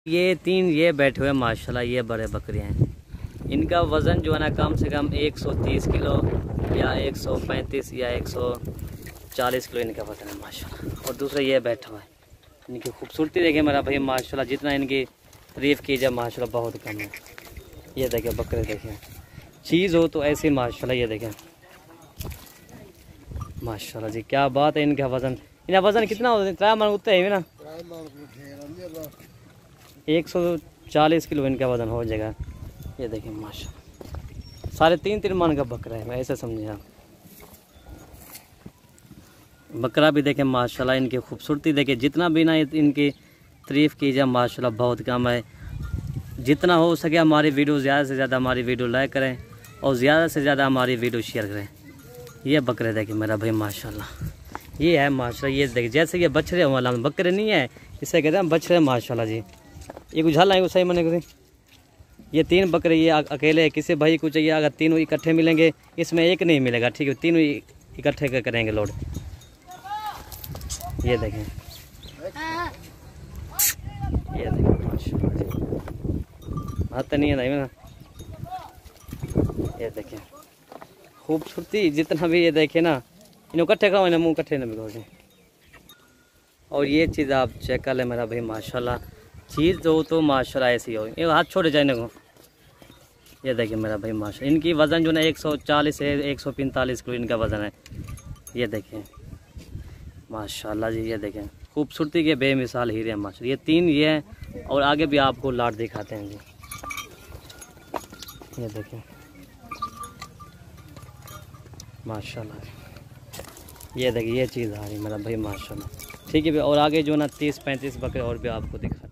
ये 3 ये बैठे हुए माशाल्लाह, ये बड़े बकरियां हैं। इनका वज़न जो है ना कम से कम 130 किलो या 135 या 140 किलो इनका वज़न है माशाल्लाह। और दूसरा ये बैठा हुआ है। इनकी खूबसूरती देखें मेरा भाई माशाल्लाह, जितना इनकी तारीफ़ की जाए माशाल्लाह बहुत कम है। ये देखें बकरे देखें, चीज़ हो तो ऐसी माशाल्लाह। ये देखें माशाल्लाह जी, क्या बात है। इनका वज़न कितना होता है? 3 मन उतने है ना, 140 किलो इनका वज़न हो जाएगा। ये देखें माशाल्लाह, 3.5 मन का बकरा है, मैं ऐसे समझे आप। बकरा भी देखें माशाल्लाह, इनकी खूबसूरती देखें, जितना भी ना इनकी तारीफ़ की जाए माशाल्लाह बहुत कम है। जितना हो सके हमारी वीडियो ज़्यादा से ज़्यादा हमारी वीडियो लाइक करें और ज़्यादा से ज़्यादा हमारी वीडियो शेयर करें। ये बकरे देखें मेरा भाई माशाल्लाह, ये है माशाल्लाह। ये देखिए जैसे ये बछड़े वाला बकरे नहीं है, इसे कहते हैं बछड़े माशाल्लाह जी। ये उछाल है सही मने को। ये 3 बकरे ये अकेले किसी भाई को चाहिए, अगर तीनों इकट्ठे मिलेंगे, इसमें एक नहीं मिलेगा, ठीक है, तीनों इकट्ठे करेंगे लोड। ये देखें, ये देखें माशाल्लाह जी, बात नहीं है ना। ये देखें खूबसूरती, जितना भी ये देखें ना, इन्हों इकट्ठे खाओ ना, मुँह इकट्ठे ना बिगड़े। और ये चीज़ आप चेक कर लें मेरा भाई माशाल्लाह, चीज़ हो तो माशाल्लाह ऐसी हो। ये हाथ छोड़े जाए को। ये देखिए मेरा भाई माशाल्लाह, इनकी वज़न जो ना 140 से 145 किलो इनका वज़न है। ये देखें माशाल्लाह जी, ये देखें खूबसूरती के बेमिसाल हीरे हैं माशाल्लाह। ये 3 ये हैं और आगे भी आपको लाट दिखाते हैं जी। ये देखें माशाल्लाह, ये देखिए ये चीज़ आ रही मेरा भाई माशाल्लाह, ठीक है। और आगे जो ना 30-35 बकरे और भी आपको दिखा